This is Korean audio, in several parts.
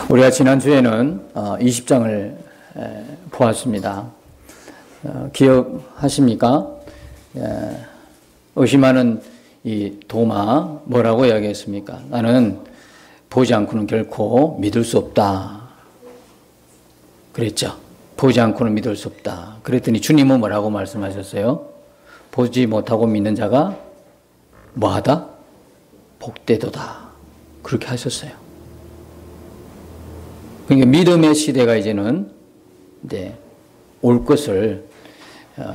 우리가 지난주에는 20장을 보았습니다. 기억하십니까? 의심하는 이 도마 뭐라고 이야기했습니까? 나는 보지 않고는 결코 믿을 수 없다 그랬죠. 보지 않고는 믿을 수 없다. 그랬더니 주님은 뭐라고 말씀하셨어요? 보지 못하고 믿는 자가 뭐하다? 복되도다. 그렇게 하셨어요. 그러니까 믿음의 시대가 이제는 올 것을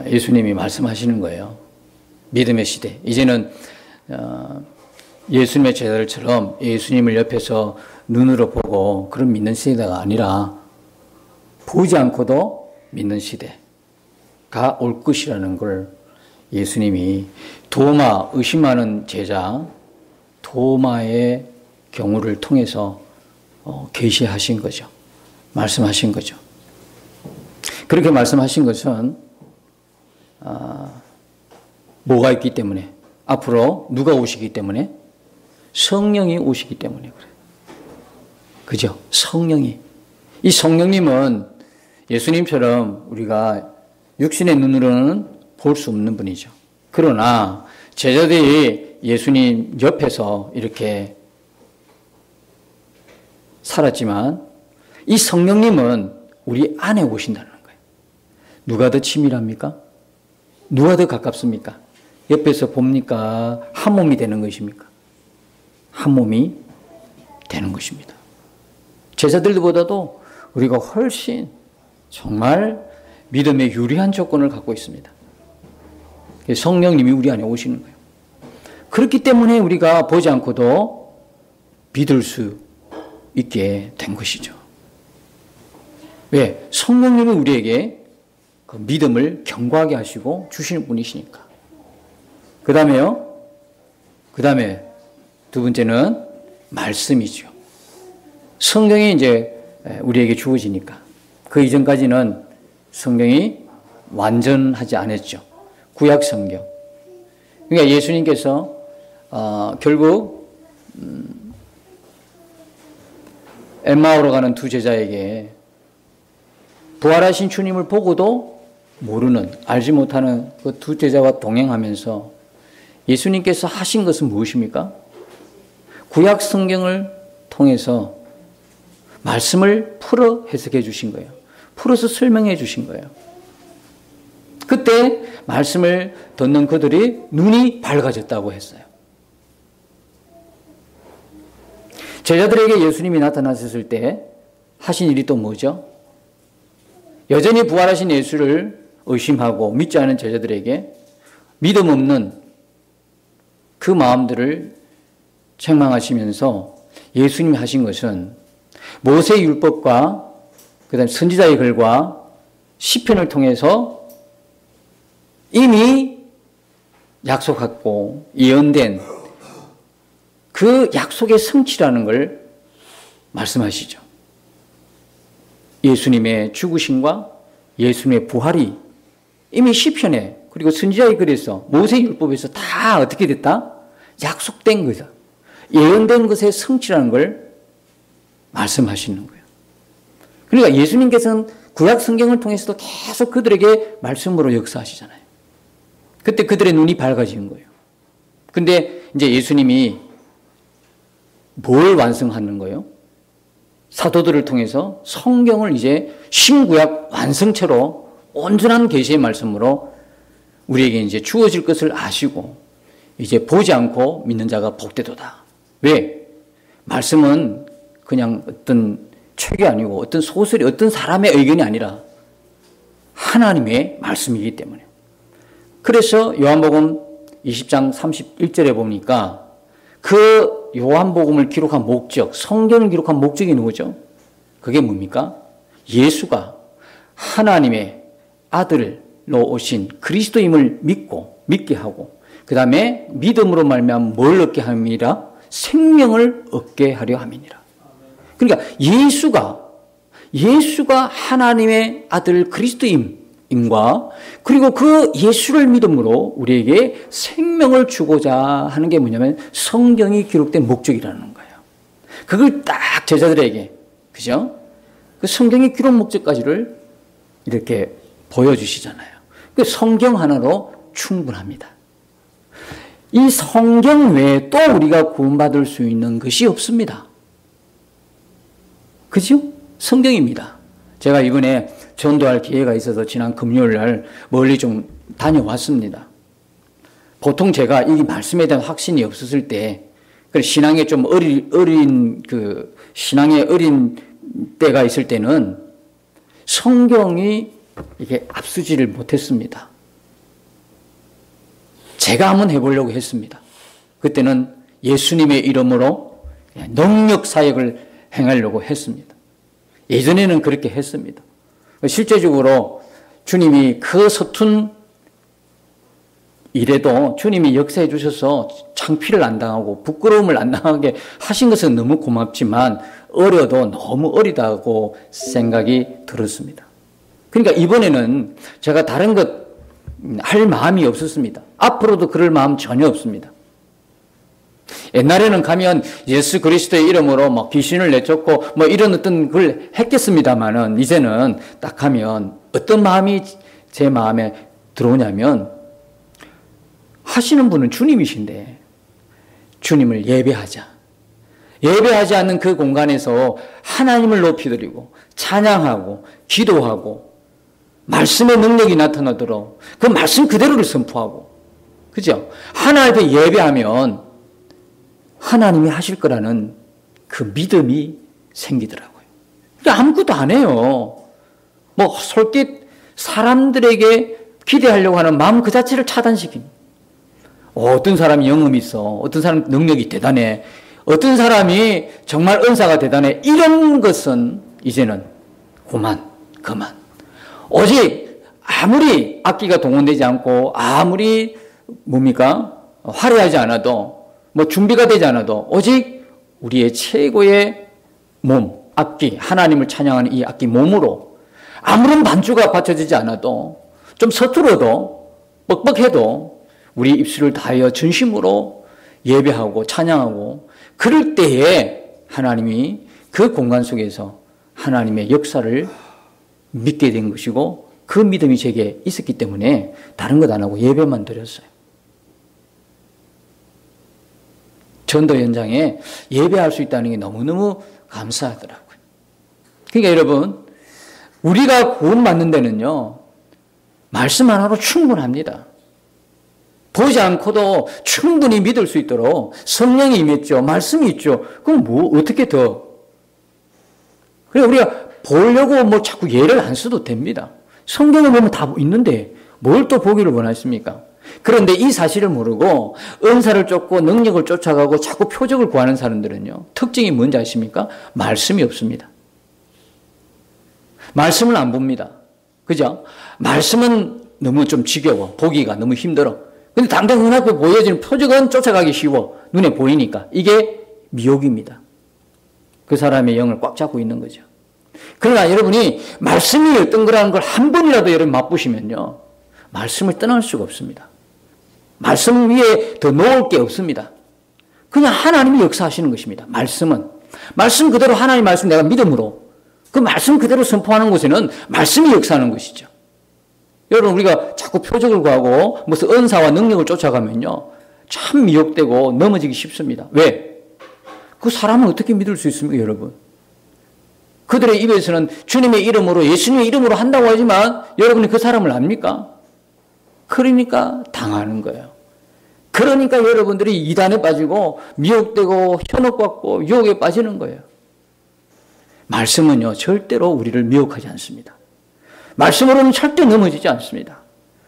예수님이 말씀하시는 거예요. 믿음의 시대. 이제는 예수님의 제자들처럼 예수님을 옆에서 눈으로 보고 그런 믿는 시대가 아니라 보지 않고도 믿는 시대가 올 것이라는 걸 예수님이 도마, 의심하는 제자 도마의 경우를 통해서 계시하신 거죠. 말씀하신 거죠. 그렇게 말씀하신 것은 뭐가 있기 때문에, 앞으로 누가 오시기 때문에, 성령이 오시기 때문에 그래요. 그죠? 성령이. 이 성령님은 예수님처럼 우리가 육신의 눈으로는 볼 수 없는 분이죠. 그러나 제자들이 예수님 옆에서 이렇게 살았지만 이 성령님은 우리 안에 오신다는 거예요. 누가 더 친밀합니까? 누가 더 가깝습니까? 옆에서 봅니까? 한 몸이 되는 것입니까? 한 몸이 되는 것입니다. 제자들보다도 우리가 훨씬 정말 믿음에 유리한 조건을 갖고 있습니다. 성령님이 우리 안에 오시는 거예요. 그렇기 때문에 우리가 보지 않고도 믿을 수 있게 된 것이죠. 왜? 성령님이 우리에게 그 믿음을 견고하게 하시고 주시는 분이시니까. 그 다음에 두 번째는 말씀이죠. 성경이 이제 우리에게 주어지니까. 그 이전까지는 성경이 완전하지 않았죠. 구약 성경. 그러니까 예수님께서 결국 엠마오로 가는 두 제자에게 부활하신 주님을 보고도 모르는, 알지 못하는 그 두 제자와 동행하면서 예수님께서 하신 것은 무엇입니까? 구약 성경을 통해서 말씀을 풀어 해석해 주신 거예요. 풀어서 설명해 주신 거예요. 그때 말씀을 듣는 그들이 눈이 밝아졌다고 했어요. 제자들에게 예수님이 나타나셨을 때 하신 일이 또 뭐죠? 여전히 부활하신 예수를 의심하고 믿지 않은 제자들에게 믿음 없는 그 마음들을 책망하시면서 예수님이 하신 것은 모세의 율법과 그다음 선지자의 글과 시편을 통해서 이미 약속하고 예언된 그 약속의 성취라는 걸 말씀하시죠. 예수님의 죽으심과 예수님의 부활이 이미 시편에 그리고 선지자의 글에서 모세의 율법에서 다 어떻게 됐다? 약속된 거죠. 예언된 것의 성취라는 걸 말씀하시는 거예요. 그러니까 예수님께서는 구약 성경을 통해서도 계속 그들에게 말씀으로 역사하시잖아요. 그때 그들의 눈이 밝아진 거예요. 근데 이제 예수님이 뭘 완성하는 거예요? 사도들을 통해서 성경을 이제 신구약 완성체로 온전한 계시의 말씀으로 우리에게 이제 주어질 것을 아시고 이제 보지 않고 믿는 자가 복되도다. 왜? 말씀은 그냥 어떤 책이 아니고 어떤 소설이 어떤 사람의 의견이 아니라 하나님의 말씀이기 때문에. 그래서 요한복음 20장 31절에 보니까 그 요한복음을 기록한 목적, 성경을 기록한 목적이 누구죠? 그게 뭡니까? 예수가 하나님의 아들로 오신 그리스도임을 믿게 하고 그 다음에 믿음으로 말미암아 뭘 얻게 함이라? 생명을 얻게 하려 함이니라. 그러니까 예수가 하나님의 아들 그리스도임과 그리고 그 예수를 믿음으로 우리에게 생명을 주고자 하는 게 뭐냐면 성경이 기록된 목적이라는 거예요. 그걸 딱 제자들에게 그죠? 그 성경의 기록 목적까지를 이렇게 보여주시잖아요. 그 성경 하나로 충분합니다. 이 성경 외에 또 우리가 구원받을 수 있는 것이 없습니다. 그죠? 성경입니다. 제가 이번에 전도할 기회가 있어서 지난 금요일 날 멀리 좀 다녀왔습니다. 보통 제가 이 말씀에 대한 확신이 없었을 때, 신앙에 좀 신앙에 어린 때가 있을 때는 성경이 이게 앞서지를 못했습니다. 제가 한번 해보려고 했습니다. 그때는 예수님의 이름으로 능력 사역을 행하려고 했습니다. 예전에는 그렇게 했습니다. 실제적으로 주님이 그 서툰 일에도 주님이 역사해 주셔서 창피를 안 당하고 부끄러움을 안 당하게 하신 것은 너무 고맙지만 어려도 너무 어리다고 생각이 들었습니다. 그러니까 이번에는 제가 다른 것 할 마음이 없었습니다. 앞으로도 그럴 마음 전혀 없습니다. 옛날에는 가면 예수 그리스도의 이름으로 뭐 귀신을 내쫓고 뭐 이런 어떤 걸 했겠습니다만은 이제는 딱 하면 어떤 마음이 제 마음에 들어오냐면 하시는 분은 주님이신데 주님을 예배하자. 예배하지 않는 그 공간에서 하나님을 높이드리고 찬양하고 기도하고 말씀의 능력이 나타나도록 그 말씀 그대로를 선포하고, 그죠? 하나님께 예배하면 하나님이 하실 거라는 그 믿음이 생기더라고요. 그러니까 아무것도 안 해요. 뭐 솔깃 사람들에게 기대하려고 하는 마음 그 자체를 차단시킵니다. 어떤 사람이 영험이 있어, 어떤 사람 능력이 대단해, 어떤 사람이 정말 은사가 대단해, 이런 것은 이제는 그만. 오직 아무리 악기가 동원되지 않고 아무리 화려하지 않아도 뭐 준비가 되지 않아도 오직 우리의 최고의 몸, 악기, 하나님을 찬양하는 이 악기 몸으로 아무런 반주가 받쳐지지 않아도 좀 서툴어도 뻑뻑해도 우리 입술을 다하여 진심으로 예배하고 찬양하고 그럴 때에 하나님이 그 공간 속에서 하나님의 역사를 믿게 된 것이고 그 믿음이 제게 있었기 때문에 다른 것 안 하고 예배만 드렸어요. 전도 현장에 예배할 수 있다는 게 너무너무 감사하더라고요. 그러니까 여러분, 우리가 구원받는 데는요, 말씀 하나로 충분합니다. 보지 않고도 충분히 믿을 수 있도록 성령이 임했죠. 말씀이 있죠. 그럼 어떻게 더? 그래, 우리가 보려고 뭐 자꾸 예를 안 써도 됩니다. 성경에 보면 다 있는데 뭘 또 보기를 원하십니까? 그런데 이 사실을 모르고 은사를 쫓고 능력을 쫓아가고 자꾸 표적을 구하는 사람들은요, 특징이 뭔지 아십니까? 말씀이 없습니다. 말씀을 안 봅니다. 그죠? 말씀은 너무 좀 지겨워. 보기가 너무 힘들어. 근데 당장 눈앞에 보여지는 표적은 쫓아가기 쉬워. 눈에 보이니까. 이게 미혹입니다. 그 사람의 영을 꽉 잡고 있는 거죠. 그러나 여러분이 말씀이 어떤 거라는 걸 한 번이라도 여러분 맛보시면요, 말씀을 떠날 수가 없습니다. 말씀 위에 더 놓을 게 없습니다. 그냥 하나님이 역사하시는 것입니다. 말씀 그대로 하나님 말씀 내가 믿음으로 그 말씀 그대로 선포하는 곳에는 말씀이 역사하는 것이죠. 여러분, 우리가 자꾸 표적을 구하고 무슨 은사와 능력을 쫓아가면요, 참 미혹되고 넘어지기 쉽습니다. 왜? 그 사람은 어떻게 믿을 수 있습니까, 여러분? 그들의 입에서는 주님의 이름으로, 예수님의 이름으로 한다고 하지만 여러분이 그 사람을 압니까? 그러니까 당하는 거예요. 그러니까 여러분들이 이단에 빠지고 미혹되고 현혹받고 유혹에 빠지는 거예요. 말씀은요, 절대로 우리를 미혹하지 않습니다. 말씀으로는 절대 넘어지지 않습니다.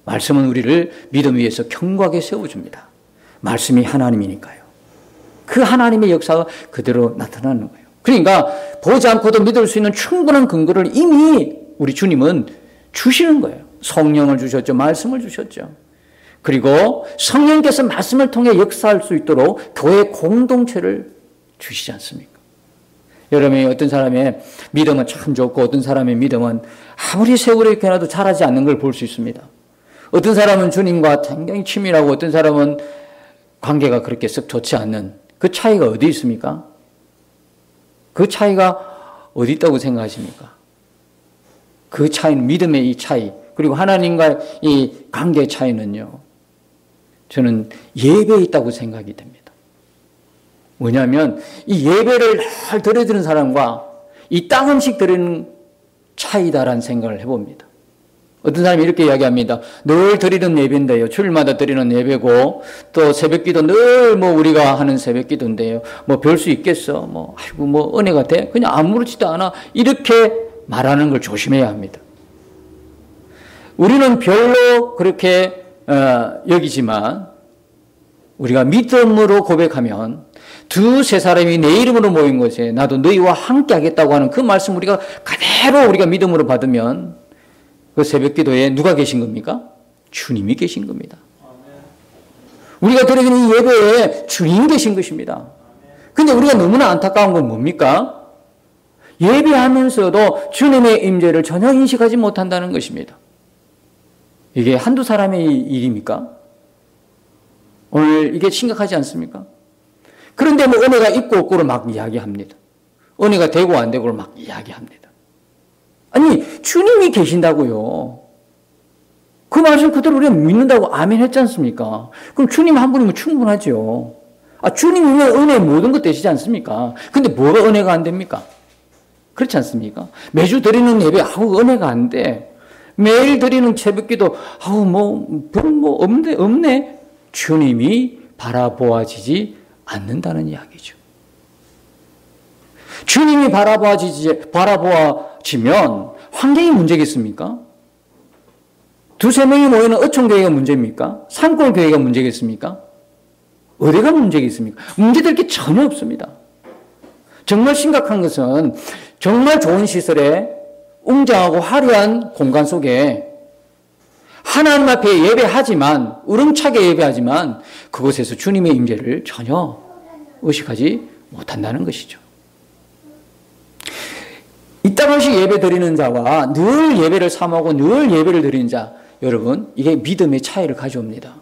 말씀은 우리를 믿음 위에서 견고하게 세워줍니다. 말씀이 하나님이니까요. 그 하나님의 역사가 그대로 나타나는 거예요. 그러니까 보지 않고도 믿을 수 있는 충분한 근거를 이미 우리 주님은 주시는 거예요. 성령을 주셨죠. 말씀을 주셨죠. 그리고 성령께서 말씀을 통해 역사할 수 있도록 교회 공동체를 주시지 않습니까? 여러분이 어떤 사람의 믿음은 참 좋고 어떤 사람의 믿음은 아무리 세월이 지나도 자라지 않는 걸 볼 수 있습니다. 어떤 사람은 주님과 굉장히 친밀하고 어떤 사람은 관계가 그렇게 썩 좋지 않는 그 차이가 어디 있습니까? 그 차이가 어디 있다고 생각하십니까? 그 차이는 믿음의 이 차이, 그리고 하나님과 이 관계의 차이는요, 저는 예배에 있다고 생각이 됩니다. 뭐냐면 이 예배를 잘 드려드리는 사람과 이 땅 음식 드리는 차이다라는 생각을 해봅니다. 어떤 사람이 이렇게 이야기합니다. 늘 드리는 예배인데요. 주일마다 드리는 예배고 또 새벽기도 늘 뭐 우리가 하는 새벽기도인데요. 뭐 별 수 있겠어? 뭐 아이고 뭐 은혜가 돼? 그냥 아무렇지도 않아. 이렇게 말하는 걸 조심해야 합니다. 우리는 별로 그렇게 여기지만 우리가 믿음으로 고백하면 두세 사람이 내 이름으로 모인 곳에 나도 너희와 함께 하겠다고 하는 그 말씀 우리가 그대로 우리가 믿음으로 받으면 그 새벽 기도에 누가 계신 겁니까? 주님이 계신 겁니다. 우리가 드리는 이 예배에 주님이 계신 것입니다. 근데 우리가 너무나 안타까운 건 뭡니까? 예배하면서도 주님의 임재를 전혀 인식하지 못한다는 것입니다. 이게 한두 사람의 일입니까? 오늘 이게 심각하지 않습니까? 그런데 뭐 은혜가 있고 없고를 막 이야기합니다. 은혜가 되고 안 되고를 막 이야기합니다. 아니, 주님이 계신다고요. 그 말씀 그대로 우리가 믿는다고 아멘 했지 않습니까? 그럼 주님 한 분이면 충분하죠. 주님이면 은혜의 모든 것 되시지 않습니까? 근데 뭐가 은혜가 안 됩니까? 그렇지 않습니까? 매주 드리는 예배, 은혜가 안 돼. 매일 드리는 새벽기도, 없네. 주님이 바라보아지지 않는다는 이야기죠. 주님이 바라보아지면 환경이 문제겠습니까? 두세 명이 모이는 어촌교회가 문제입니까? 산골교회가 문제겠습니까? 어디가 문제겠습니까? 문제될 게 전혀 없습니다. 정말 심각한 것은 정말 좋은 시설에 웅장하고 화려한 공간 속에 하나님 앞에 예배하지만, 우렁차게 예배하지만 그곳에서 주님의 임재를 전혀 의식하지 못한다는 것이죠. 이 땅없이 예배 드리는 자와 늘 예배를 사모하고 늘 예배를 드리는 자, 여러분, 이게 믿음의 차이를 가져옵니다.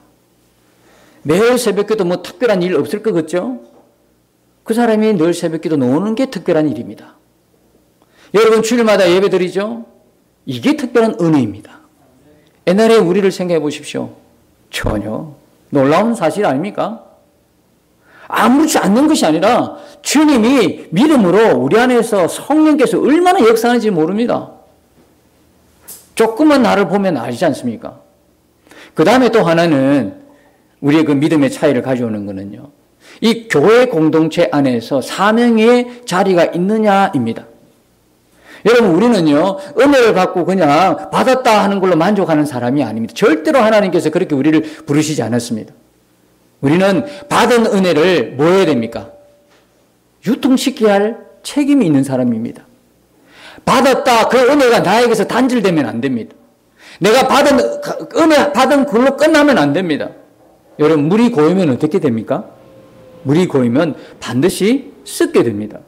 매일 새벽기도 뭐 특별한 일 없을 것 같죠? 그 사람이 늘 새벽기도 노는 게 특별한 일입니다. 여러분 주일마다 예배 드리죠? 이게 특별한 은혜입니다. 옛날에 우리를 생각해 보십시오. 전혀 놀라운 사실 아닙니까? 아무렇지 않는 것이 아니라 주님이 믿음으로 우리 안에서 성령께서 얼마나 역사하는지 모릅니다. 조금만 나를 보면 알지 않습니까? 그 다음에 또 하나는 우리의 그 믿음의 차이를 가져오는 것은요, 이 교회 공동체 안에서 사명의 자리가 있느냐입니다. 여러분, 우리는요, 은혜를 받고 그냥 받았다 하는 걸로 만족하는 사람이 아닙니다. 절대로 하나님께서 그렇게 우리를 부르시지 않았습니다. 우리는 받은 은혜를 뭐 해야 됩니까? 유통시켜야 할 책임이 있는 사람입니다. 받았다, 그 은혜가 나에게서 단절되면 안 됩니다. 내가 은혜 받은 걸로 끝나면 안 됩니다. 여러분, 물이 고이면 어떻게 됩니까? 물이 고이면 반드시 썩게 됩니다.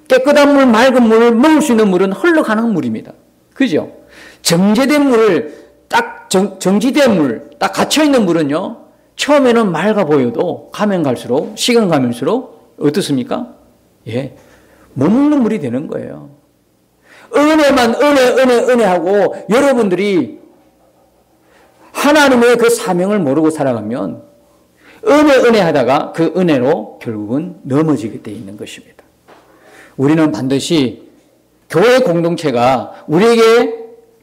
깨끗한 물, 맑은 물, 먹을 수 있는 물은 흘러가는 물입니다. 그죠? 정제된 물을 정지된 물, 딱 갇혀있는 물은요, 처음에는 맑아 보여도 가면 갈수록, 시간 가면서록 어떻습니까? 못 먹는 물이 되는 거예요. 은혜만 은혜하고 여러분들이 하나님의 그 사명을 모르고 살아가면 은혜 하다가 그 은혜로 결국은 넘어지게 되어 있는 것입니다. 우리는 반드시 교회 공동체가 우리에게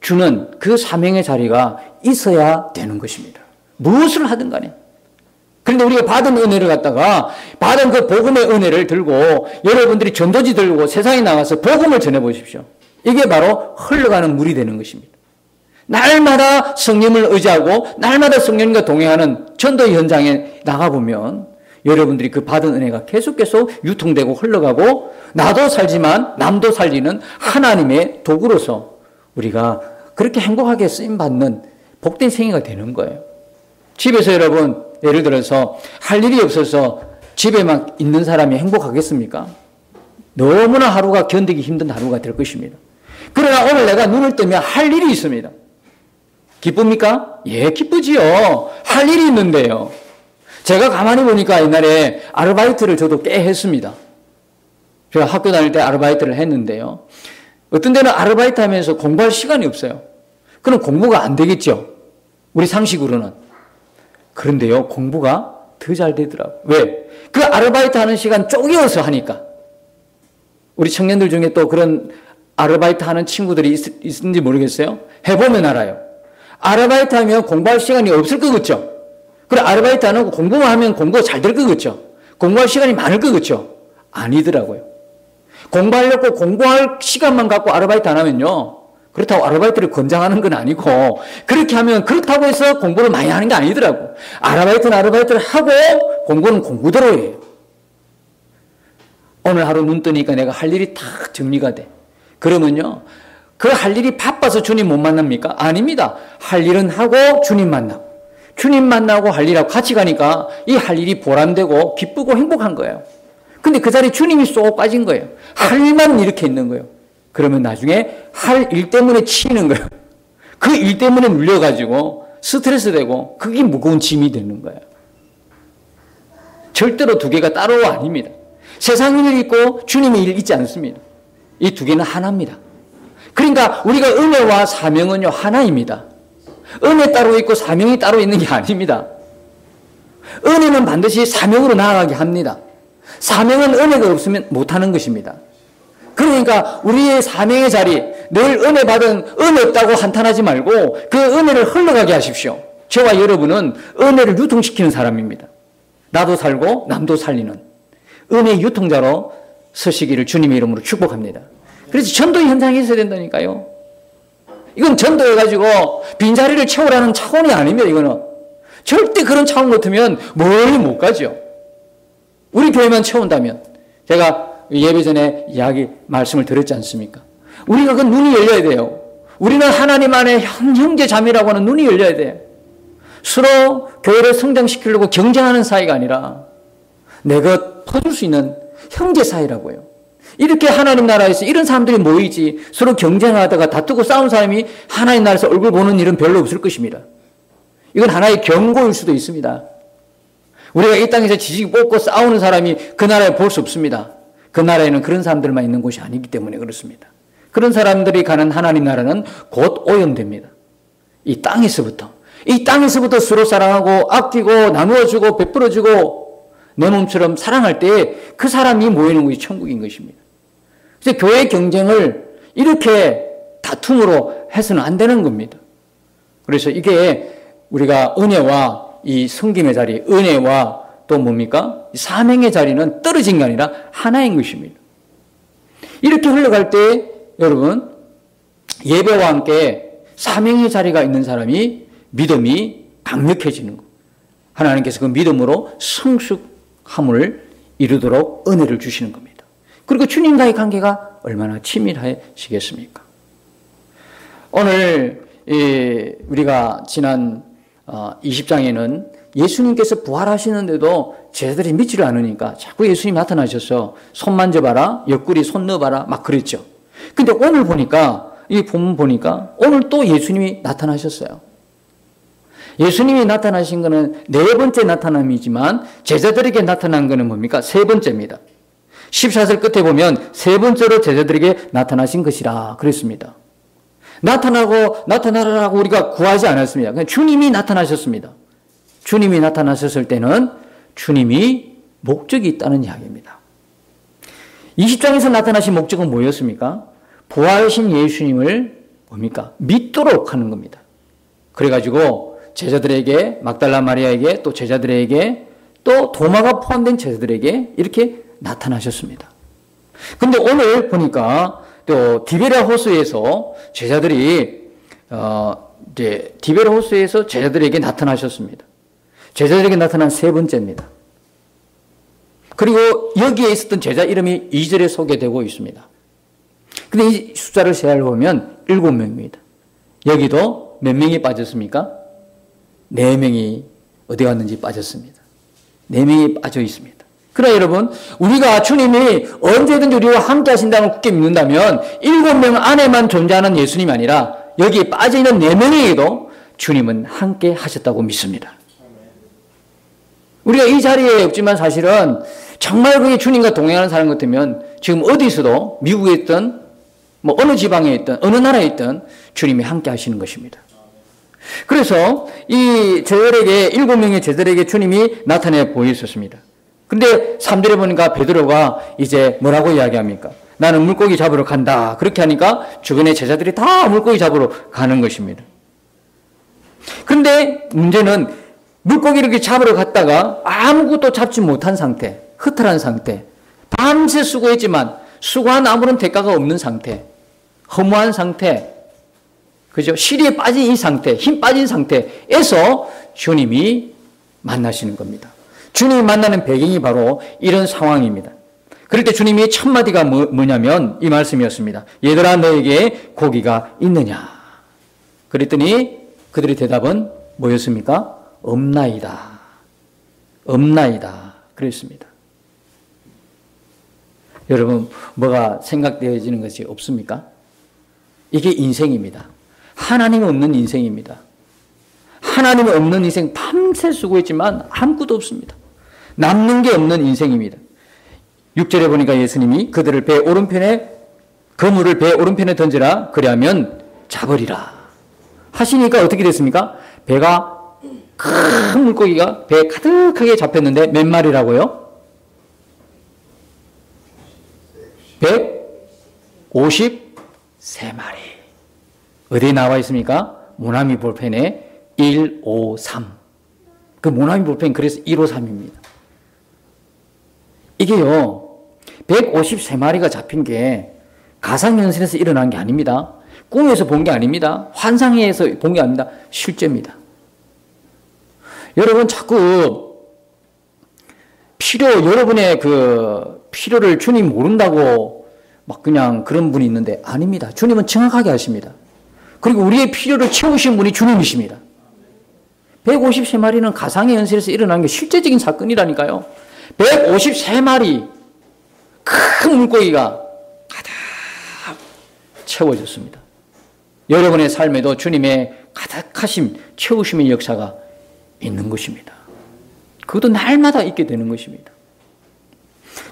주는 그 사명의 자리가 있어야 되는 것입니다. 무엇을 하든 간에. 그런데 우리가 받은 은혜를 갖다가 받은 그 복음의 은혜를 들고 여러분들이 전도지 들고 세상에 나가서 복음을 전해보십시오. 이게 바로 흘러가는 물이 되는 것입니다. 날마다 성령을 의지하고 날마다 성령과 동행하는 전도 현장에 나가보면 여러분들이 그 받은 은혜가 계속 유통되고 흘러가고 나도 살지만 남도 살리는 하나님의 도구로서 우리가 그렇게 행복하게 쓰임받는 복된 생애가 되는 거예요. 집에서 여러분 예를 들어서 할 일이 없어서 집에만 있는 사람이 행복하겠습니까? 너무나 하루가 견디기 힘든 하루가 될 것입니다. 그러나 오늘 내가 눈을 뜨면 할 일이 있습니다. 기쁩니까? 예, 기쁘지요. 할 일이 있는데요. 제가 가만히 보니까 옛날에 아르바이트를 저도 꽤 했습니다. 제가 학교 다닐 때 아르바이트를 했는데요. 어떤 데는 아르바이트 하면서 공부할 시간이 없어요. 그럼 공부가 안 되겠죠. 우리 상식으로는. 그런데요, 공부가 더 잘 되더라고요. 왜? 그 아르바이트 하는 시간 쪼개어서 하니까. 우리 청년들 중에 또 그런 아르바이트 하는 친구들이 있는지 모르겠어요. 해보면 알아요. 아르바이트 하면 공부할 시간이 없을 것 같죠. 그래, 아르바이트 안 하고 공부만 하면 공부가 잘 될 것 같죠. 공부할 시간이 많을 것 같죠. 아니더라고요. 공부하려고 공부할 시간만 갖고 아르바이트 안 하면요, 그렇다고 아르바이트를 권장하는 건 아니고, 그렇게 하면 그렇다고 해서 공부를 많이 하는 게 아니더라고. 아르바이트는 아르바이트를 하고 공부는 공부대로 해요. 오늘 하루 눈 뜨니까 내가 할 일이 딱 정리가 돼. 그러면요, 그 할 일이 바빠서 주님 못 만납니까? 아닙니다. 할 일은 하고 주님 만나고, 주님 만나고 할 일하고 같이 가니까 이 할 일이 보람되고 기쁘고 행복한 거예요. 근데 그 자리에 주님이 쏙 빠진 거예요. 할 일만 이렇게 있는 거예요. 그러면 나중에 할 일 때문에 치이는 거예요. 그 일 때문에 물려가지고 스트레스 되고 그게 무거운 짐이 되는 거예요. 절대로 두 개가 따로 아닙니다. 세상 일 있고 주님의 일 있지 않습니다. 이 두 개는 하나입니다. 그러니까 우리가 은혜와 사명은요, 하나입니다. 은혜 따로 있고 사명이 따로 있는 게 아닙니다. 은혜는 반드시 사명으로 나아가게 합니다. 사명은 은혜가 없으면 못하는 것입니다. 그러니까 우리의 사명의 자리, 늘 은혜 받은, 은혜 없다고 한탄하지 말고 그 은혜를 흘러가게 하십시오. 저와 여러분은 은혜를 유통시키는 사람입니다. 나도 살고 남도 살리는 은혜 유통자로 서시기를 주님의 이름으로 축복합니다. 그래서 전도 현장이 있어야 된다니까요. 이건 전도해가지고 빈자리를 채우라는 차원이 아닙니다. 이거는 절대 그런 차원 같으면 멀리 못 가죠. 우리 교회만 채운다면, 제가 예배 전에 말씀을 드렸지 않습니까? 우리가 그 눈이 열려야 돼요. 우리는 하나님 안에 형제 자매라고 하는 눈이 열려야 돼요. 서로 교회를 성장시키려고 경쟁하는 사이가 아니라 내가 퍼줄 수 있는 형제 사이라고요. 이렇게 하나님 나라에서 이런 사람들이 모이지, 서로 경쟁하다가 다투고 싸운 사람이 하나님 나라에서 얼굴 보는 일은 별로 없을 것입니다. 이건 하나의 경고일 수도 있습니다. 우리가 이 땅에서 지지기 뽑고 싸우는 사람이 그 나라에 볼 수 없습니다. 그 나라에는 그런 사람들만 있는 곳이 아니기 때문에 그렇습니다. 그런 사람들이 가는 하나님 나라는 곧 오염됩니다. 이 땅에서부터 서로 사랑하고 아끼고 나누어주고 베풀어주고 내 몸처럼 사랑할 때 그 사람이 모이는 곳이 천국인 것입니다. 그래서 교회 경쟁을 이렇게 다툼으로 해서는 안 되는 겁니다. 그래서 이게 우리가 은혜와 이 섬김의 자리, 은혜와 또 뭡니까? 사명의 자리는 떨어진 게 아니라 하나인 것입니다. 이렇게 흘러갈 때 여러분, 예배와 함께 사명의 자리가 있는 사람이 믿음이 강력해지는 것. 하나님께서 그 믿음으로 성숙함을 이루도록 은혜를 주시는 겁니다. 그리고 주님과의 관계가 얼마나 친밀하시겠습니까? 오늘 우리가 지난 20장에는 예수님께서 부활하시는데도 제자들이 믿지를 않으니까 자꾸 예수님 나타나셔서 손 만져봐라, 옆구리 손 넣어봐라 막 그랬죠. 근데 오늘 보니까, 이 본문 보니까 오늘 또 예수님이 나타나셨어요. 예수님이 나타나신 것은 네 번째 나타남이지만 제자들에게 나타난 것은 뭡니까? 세 번째입니다. 14절 끝에 보면 세 번째로 제자들에게 나타나신 것이라 그랬습니다. 나타나라고 우리가 구하지 않았습니다. 그냥 주님이 나타나셨습니다. 주님이 나타나셨을 때는 주님이 목적이 있다는 이야기입니다. 20장에서 나타나신 목적은 뭐였습니까? 부활하신 예수님을 뭡니까? 믿도록 하는 겁니다. 그래가지고 제자들에게, 막달라 마리아에게, 또 제자들에게, 또 도마가 포함된 제자들에게 이렇게 나타나셨습니다. 근데 오늘 보니까 또 디베랴 호수에서 제자들이 디베랴 호수에서 제자들에게 나타나셨습니다. 제자들에게 나타난 세 번째입니다. 그리고 여기에 있었던 제자 이름이 2절에 소개되고 있습니다. 근데 이 숫자를 세어보면 7명입니다. 여기도 몇 명이 빠졌습니까? 4명이 어디 갔는지 빠졌습니다. 4명이 빠져 있습니다. 그러나 여러분, 우리가 주님이 언제든지 우리와 함께 하신다고 굳게 믿는다면 7명 안에만 존재하는 예수님이 아니라 여기에 빠져있는 4명에게도 주님은 함께 하셨다고 믿습니다. 우리가 이 자리에 없지만 사실은 정말 그게 주님과 동행하는 사람 같으면 지금 어디서도 미국에 있든 뭐 어느 지방에 있든 어느 나라에 있든 주님이 함께 하시는 것입니다. 그래서 이 제자들에게 7명의 제자들에게 주님이 나타내 보이셨습니다. 근데 3절에 보니까 베드로가 이제 뭐라고 이야기합니까? 나는 물고기 잡으러 간다. 그렇게 하니까 주변의 제자들이 다 물고기 잡으러 가는 것입니다. 그런데 문제는 물고기를 이렇게 잡으러 갔다가 아무것도 잡지 못한 상태, 흐트러진 상태, 밤새 수고했지만 수고한 아무런 대가가 없는 상태, 허무한 상태, 그죠? 시리에 빠진 이 상태, 힘 빠진 상태에서 주님이 만나시는 겁니다. 주님이 만나는 배경이 바로 이런 상황입니다. 그럴 때 주님이 첫 마디가 뭐냐면 이 말씀이었습니다. 얘들아 너에게 고기가 있느냐? 그랬더니 그들의 대답은 뭐였습니까? 없나이다. 없나이다. 그랬습니다. 여러분 뭐가 생각되어지는 것이 없습니까? 이게 인생입니다. 하나님 없는 인생입니다. 하나님 없는 인생 밤새 수고했지만 아무것도 없습니다. 남는 게 없는 인생입니다. 6절에 보니까 예수님이 그들을 배 오른편에 그물을 배 오른편에 던지라 그리하면 잡으리라 하시니까 어떻게 됐습니까? 배가 큰 물고기가 배에 가득하게 잡혔는데 몇 마리라고요? 153마리. 어디에 나와 있습니까? 모나미 볼펜에 153. 그 모나미 볼펜 그래서 153입니다. 이게요, 153마리가 잡힌 게 가상현실에서 일어난 게 아닙니다. 꿈에서 본 게 아닙니다. 환상에서 본 게 아닙니다. 실제입니다. 여러분 자꾸 여러분의 그 필요를 주님 모른다고 막 그냥 그런 분이 있는데 아닙니다. 주님은 정확하게 아십니다. 그리고 우리의 필요를 채우신 분이 주님이십니다. 153마리는 가상의 현실에서 일어난 게 실제적인 사건이라니까요. 153마리 큰 물고기가 가득 채워졌습니다. 여러분의 삶에도 주님의 가득하심, 채우심의 역사가 있는 것입니다. 그것도 날마다 있게 되는 것입니다.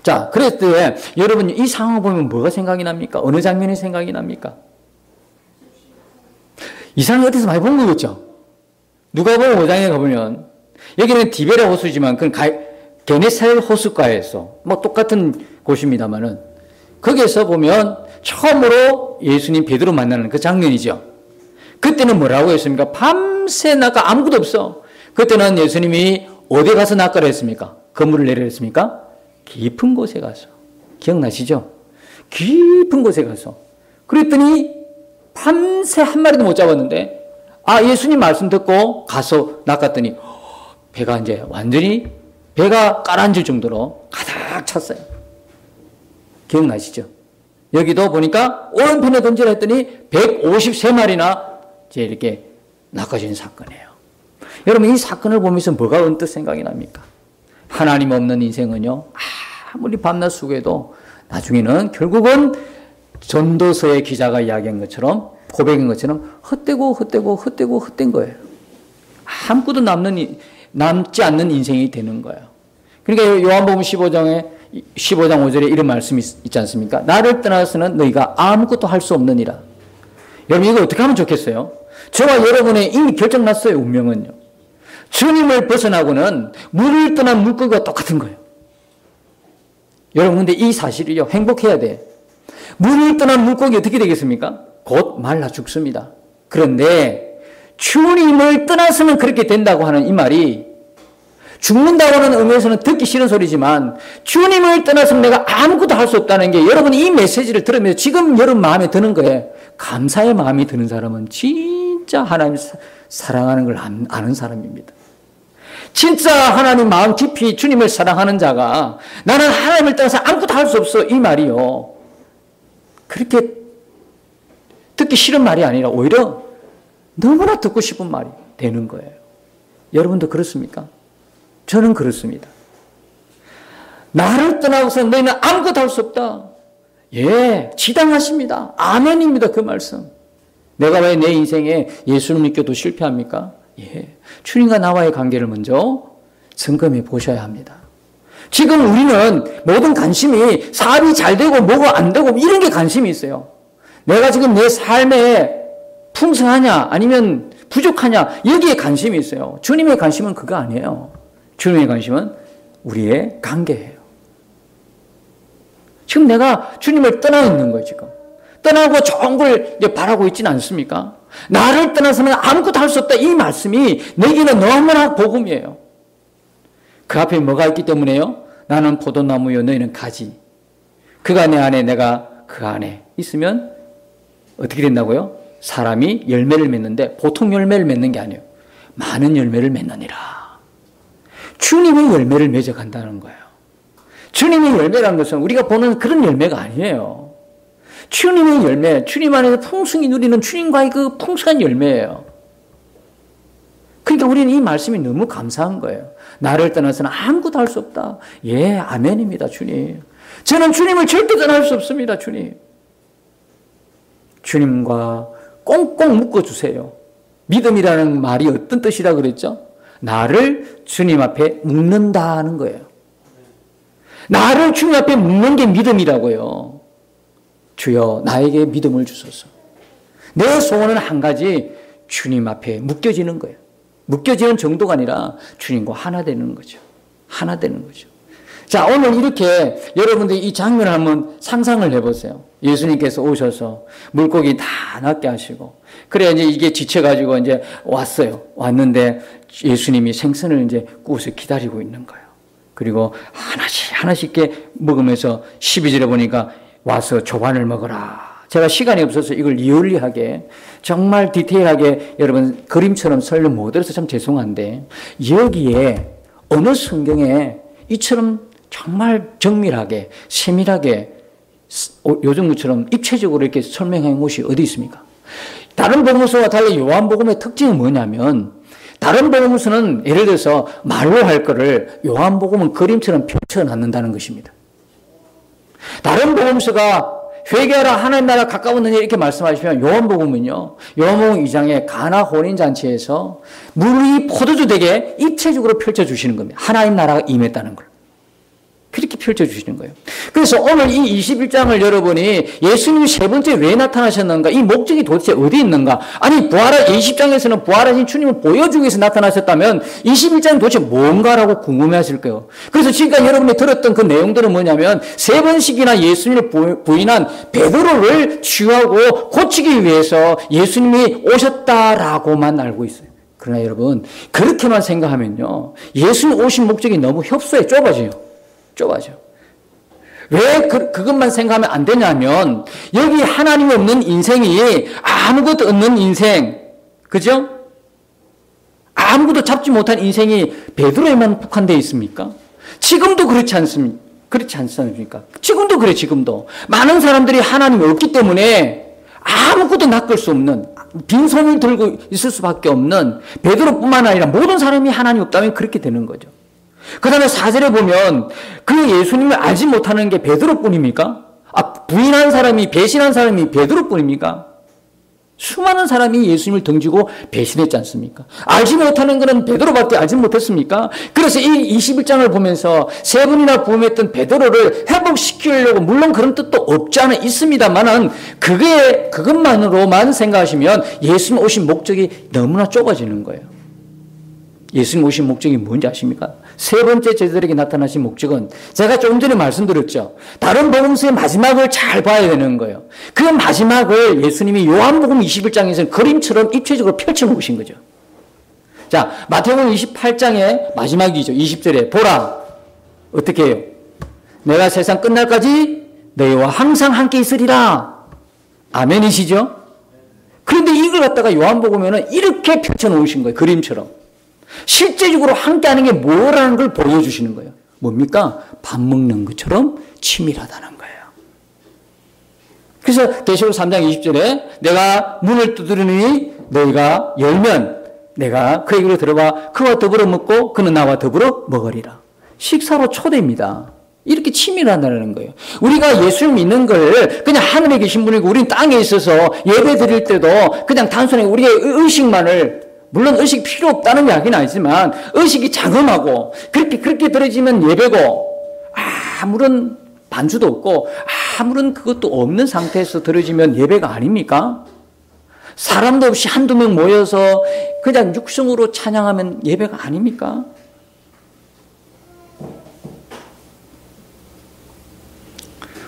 자, 그랬을 때 여러분 이 상황을 보면 뭐가 생각이 납니까? 어느 장면이 생각이 납니까? 이 상황 어디서 많이 본 거겠죠? 누가복음 5장에 가보면 여기는 디베랴 호수지만 그건 게네사렛 호숫가에서 뭐 똑같은 곳입니다만은 거기에서 보면 처음으로 예수님 베드로 만나는 그 장면이죠. 그때는 뭐라고 했습니까? 밤새 낚아 아무것도 없어. 그때는 예수님이 어디 가서 낚아를 했습니까? 그물을 내려 했습니까? 깊은 곳에 가서. 기억나시죠? 깊은 곳에 가서. 그랬더니 밤새 한 마리도 못 잡았는데 예수님 말씀 듣고 가서 낚았더니 배가 이제 완전히 배가 가라앉을 정도로 가득 찼어요. 기억나시죠? 여기도 보니까 오른편에 던지라 했더니 153마리나 이제 이렇게 낚아진 사건이에요. 여러분 이 사건을 보면서 뭐가 언뜻 생각이 납니까? 하나님 없는 인생은요, 아무리 밤낮 수고해도 나중에는 결국은 전도서의 기자가 이야기한 것처럼 고백인 것처럼 헛된 거예요. 아무것도 남지 않는 인생이 되는 거예요. 그러니까 요한복음 15장 5절에 이런 말씀이 있지 않습니까? 나를 떠나서는 너희가 아무것도 할 수 없느니라. 여러분 이거 어떻게 하면 좋겠어요? 저와 여러분의 이미 결정났어요. 운명은요. 주님을 벗어나고는 물을 떠난 물고기와 똑같은 거예요. 여러분 근데 이 사실이요. 행복해야 돼. 물을 떠난 물고기 어떻게 되겠습니까? 곧 말라 죽습니다. 그런데 주님을 떠나서는 그렇게 된다고 하는 이 말이 죽는다고 하는 의미에서는 듣기 싫은 소리지만 주님을 떠나서는 내가 아무것도 할 수 없다는 게 여러분이 이 메시지를 들으면서 지금 여러분 마음에 드는 거예요. 감사의 마음이 드는 사람은 진짜 하나님을 사랑하는 걸 아는 사람입니다. 진짜 하나님 마음 깊이 주님을 사랑하는 자가 나는 하나님을 떠나서 아무것도 할 수 없어 이 말이요. 그렇게 듣기 싫은 말이 아니라 오히려 너무나 듣고 싶은 말이 되는 거예요. 여러분도 그렇습니까? 저는 그렇습니다. 나를 떠나고서 너희는 아무것도 할 수 없다. 예, 지당하십니다. 아멘입니다. 그 말씀. 내가 왜 내 인생에 예수를 믿겨도 실패합니까? 예, 주님과 나와의 관계를 먼저 점검해 보셔야 합니다. 지금 우리는 모든 관심이 사업이 잘 되고 뭐가 안 되고 이런 게 관심이 있어요. 내가 지금 내 삶에 풍성하냐 아니면 부족하냐 여기에 관심이 있어요. 주님의 관심은 그거 아니에요. 주님의 관심은 우리의 관계예요. 지금 내가 주님을 떠나 있는 거예요. 지금 떠나고 좋은 걸 바라고 있지는 않습니까? 나를 떠나서는 아무것도 할 수 없다. 이 말씀이 내게는 너무나 복음이에요. 그 앞에 뭐가 있기 때문에요? 나는 포도나무요 너희는 가지. 그가 내 안에 내가 그 안에 있으면 어떻게 된다고요? 사람이 열매를 맺는데 보통 열매를 맺는 게 아니에요. 많은 열매를 맺느니라. 주님의 열매를 맺어간다는 거예요. 주님의 열매라는 것은 우리가 보는 그런 열매가 아니에요. 주님의 열매, 주님 안에서 풍성히 누리는 주님과의 그 풍성한 열매예요. 그러니까 우리는 이 말씀이 너무 감사한 거예요. 나를 떠나서는 아무것도 할 수 없다. 예, 아멘입니다, 주님. 저는 주님을 절대 떠날 수 없습니다, 주님. 주님과 꽁꽁 묶어주세요. 믿음이라는 말이 어떤 뜻이라 그랬죠? 나를 주님 앞에 묶는다는 거예요. 나를 주님 앞에 묶는 게 믿음이라고요. 주여 나에게 믿음을 주소서. 내 소원은 한 가지, 주님 앞에 묶여지는 거예요. 묶여지는 정도가 아니라 주님과 하나 되는 거죠. 하나 되는 거죠. 자, 오늘 이렇게 여러분들이 이 장면을 한번 상상을 해보세요. 예수님께서 오셔서 물고기 다 낫게 하시고, 그래 이제 이게 지쳐가지고 이제 왔어요. 왔는데 예수님이 생선을 이제 구워서 기다리고 있는 거예요. 그리고 하나씩 먹으면서 12절에 보니까 와서 조반을 먹어라. 제가 시간이 없어서 이걸 리얼리하게 정말 디테일하게 여러분 그림처럼 설명 못 드려서 참 죄송한데, 여기에 어느 성경에 이처럼 정말 정밀하게 세밀하게 요즘 것처럼 입체적으로 이렇게 설명한 곳이 어디 있습니까? 다른 복음서와 달리 요한복음의 특징은 뭐냐면, 다른 복음서는 예를 들어서 말로 할 거를 요한복음은 그림처럼 펼쳐놨는다는 것입니다. 다른 복음서가 회개하라 하나님 나라 가까웠느냐 이렇게 말씀하시면, 요한복음은요, 요한복음 2장에 가나 혼인잔치에서 물이 포도주 되게 입체적으로 펼쳐주시는 겁니다. 하나님 나라가 임했다는 걸 그렇게 펼쳐주시는 거예요. 그래서 오늘 이 21장을 여러분이 예수님이 세 번째 왜 나타나셨는가, 이 목적이 도대체 어디 있는가, 아니 20장에서는 부활하신 주님을 보여주기 위해서 나타나셨다면 21장은 도대체 뭔가라고 궁금해하실 거예요. 그래서 지금까지 여러분이 들었던 그 내용들은 뭐냐면, 세 번씩이나 예수님을 부인한 베드로를 치유하고 고치기 위해서 예수님이 오셨다라고만 알고 있어요. 그러나 여러분 그렇게만 생각하면요, 예수님 오신 목적이 너무 협소해 좁아져요. 왜 그것만 생각하면 안 되냐면, 여기 하나님 없는 인생이 아무것도 없는 인생, 그죠? 아무것도 잡지 못한 인생이 베드로에만 국한되어 있습니까? 지금도 그렇지 않습니까? 지금도 그래. 지금도 많은 사람들이 하나님이 없기 때문에 아무것도 낚을 수 없는, 빈손을 들고 있을 수밖에 없는 베드로뿐만 아니라 모든 사람이 하나님 없다면 그렇게 되는 거죠. 그 다음에 4절에 보면 그 예수님을 알지 못하는 게 베드로뿐입니까? 부인한 사람이, 배신한 사람이 베드로뿐입니까? 수많은 사람이 예수님을 등지고 배신했지 않습니까? 알지 못하는 것은 베드로밖에 알지 못했습니까? 그래서 이 21장을 보면서 세 번이나 부임했던 베드로를 회복시키려고, 물론 그런 뜻도 없지 않아 있습니다만은, 그것만으로만 생각하시면 예수님 오신 목적이 너무나 좁아지는 거예요. 예수님 오신 목적이 뭔지 아십니까? 세 번째 제자들에게 나타나신 목적은 제가 조금 전에 말씀드렸죠. 다른 복음서의 마지막을 잘 봐야 되는 거예요. 그 마지막을 예수님이 요한복음 21장에서 그림처럼 입체적으로 펼쳐놓으신 거죠. 자, 마태복음 28장의 마지막이죠. 20절에 보라, 어떻게 해요? 내가 세상 끝날까지 너희와 항상 함께 있으리라. 아멘이시죠? 그런데 이걸 갖다가 요한복음에는 이렇게 펼쳐놓으신 거예요. 그림처럼. 실제적으로 함께하는 게 뭐라는 걸 보여주시는 거예요. 뭡니까? 밥 먹는 것처럼 치밀하다는 거예요. 그래서 계시록 3장 20절에 내가 문을 두드리니 너희가 열면 내가 그에게로 들어와 그와 더불어 먹고 그는 나와 더불어 먹으리라. 식사로 초대입니다. 이렇게 치밀하다는 거예요. 우리가 예수를 믿는 걸 그냥 하늘에 계신 분이고 우리는 땅에 있어서 예배 드릴 때도 그냥 단순히 우리의 의식만을, 물론 의식 필요 없다는 이야기는 아니지만 의식이 장엄하고 그렇게 들어지면 예배고, 아무런 반주도 없고 아무런 그것도 없는 상태에서 드려지면 예배가 아닙니까? 사람도 없이 한두 명 모여서 그냥 육성으로 찬양하면 예배가 아닙니까?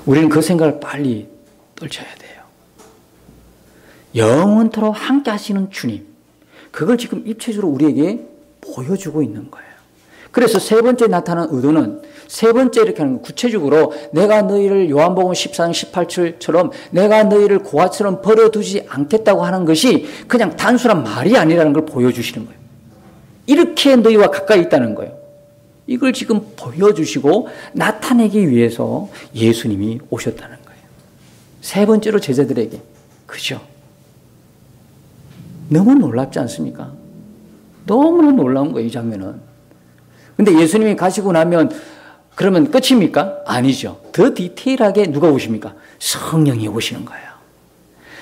우리는 그 생각을 빨리 떨쳐야 돼요. 영원토록 함께 하시는 주님, 그걸 지금 입체적으로 우리에게 보여주고 있는 거예요. 그래서 세 번째 나타난 의도는, 세 번째 이렇게 하는 거, 구체적으로 내가 너희를 요한복음 14장 18절처럼 내가 너희를 고아처럼 버려두지 않겠다고 하는 것이 그냥 단순한 말이 아니라는 걸 보여주시는 거예요. 이렇게 너희와 가까이 있다는 거예요. 이걸 지금 보여주시고 나타내기 위해서 예수님이 오셨다는 거예요. 세 번째로 제자들에게. 그죠? 너무 놀랍지 않습니까? 너무나 놀라운 거예요, 이 장면은. 근데 예수님이 가시고 나면 그러면 끝입니까? 아니죠. 더 디테일하게 누가 오십니까? 성령이 오시는 거예요.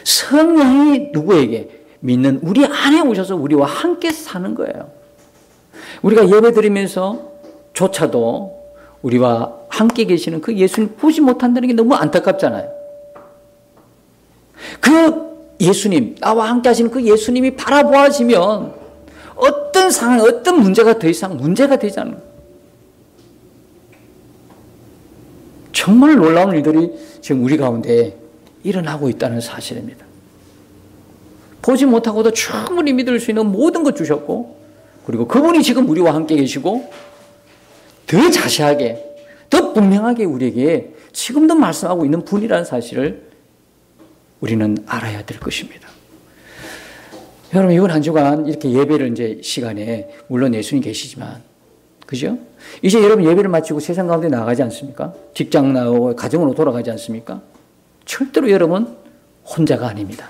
성령이 누구에게? 믿는 우리 안에 오셔서 우리와 함께 사는 거예요. 우리가 예배 드리면서 조차도 우리와 함께 계시는 그 예수님 보지 못한다는 게 너무 안타깝잖아요. 그 예수님, 나와 함께 하시는 그 예수님이 바라보아지면 어떤 상황, 어떤 문제가 더 이상 문제가 되지 않는, 정말 놀라운 일들이 지금 우리 가운데 일어나고 있다는 사실입니다. 보지 못하고도 충분히 믿을 수 있는 모든 것 주셨고, 그리고 그분이 지금 우리와 함께 계시고 더 자세하게, 더 분명하게 우리에게 지금도 말씀하고 있는 분이라는 사실을 우리는 알아야 될 것입니다. 여러분, 이번 한 주간 이렇게 예배를 이제 시간에, 물론 예수님 계시지만, 그죠? 이제 여러분 예배를 마치고 세상 가운데 나가지 않습니까? 직장 나오고 가정으로 돌아가지 않습니까? 절대로 여러분 혼자가 아닙니다.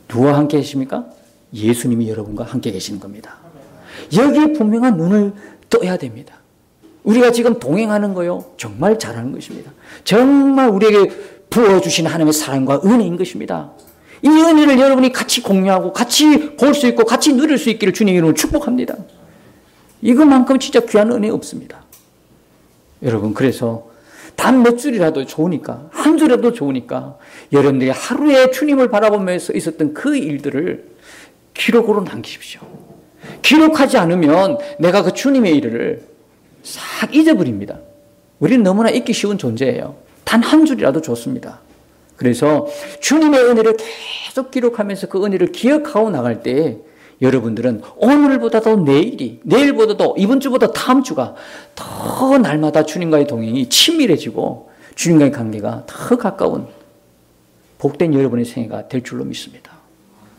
누구와 함께 계십니까? 예수님이 여러분과 함께 계시는 겁니다. 여기에 분명한 눈을 떠야 됩니다. 우리가 지금 동행하는 거요, 정말 잘하는 것입니다. 정말 우리에게 부어주신 하나님의 사랑과 은혜인 것입니다. 이 은혜를 여러분이 같이 공유하고 같이 볼 수 있고 같이 누릴 수 있기를 주님 이름으로 축복합니다. 이것만큼 진짜 귀한 은혜 없습니다. 여러분, 그래서 단 몇 줄이라도 좋으니까, 한 줄이라도 좋으니까 여러분들이 하루에 주님을 바라보면서 있었던 그 일들을 기록으로 남기십시오. 기록하지 않으면 내가 그 주님의 일을 싹 잊어버립니다. 우리는 너무나 잊기 쉬운 존재예요. 단 한 줄이라도 좋습니다. 그래서 주님의 은혜를 계속 기록하면서 그 은혜를 기억하고 나갈 때 여러분들은 오늘보다도 내일이, 내일보다도 이번 주보다 다음 주가 더 날마다 주님과의 동행이 친밀해지고 주님과의 관계가 더 가까운 복된 여러분의 생애가 될 줄로 믿습니다.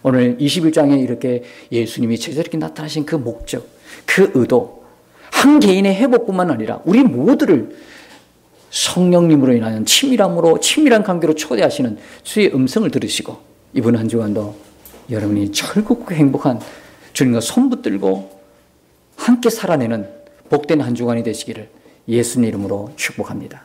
오늘 21장에 이렇게 예수님이 제자들에게 나타나신 그 목적, 그 의도, 한 개인의 회복뿐만 아니라 우리 모두를 성령님으로 인하여 친밀한 관계로 초대하시는 주의 음성을 들으시고 이번 한 주간도 여러분이 즐겁고 행복한 주님과 손붙들고 함께 살아내는 복된 한 주간이 되시기를 예수님 이름으로 축복합니다.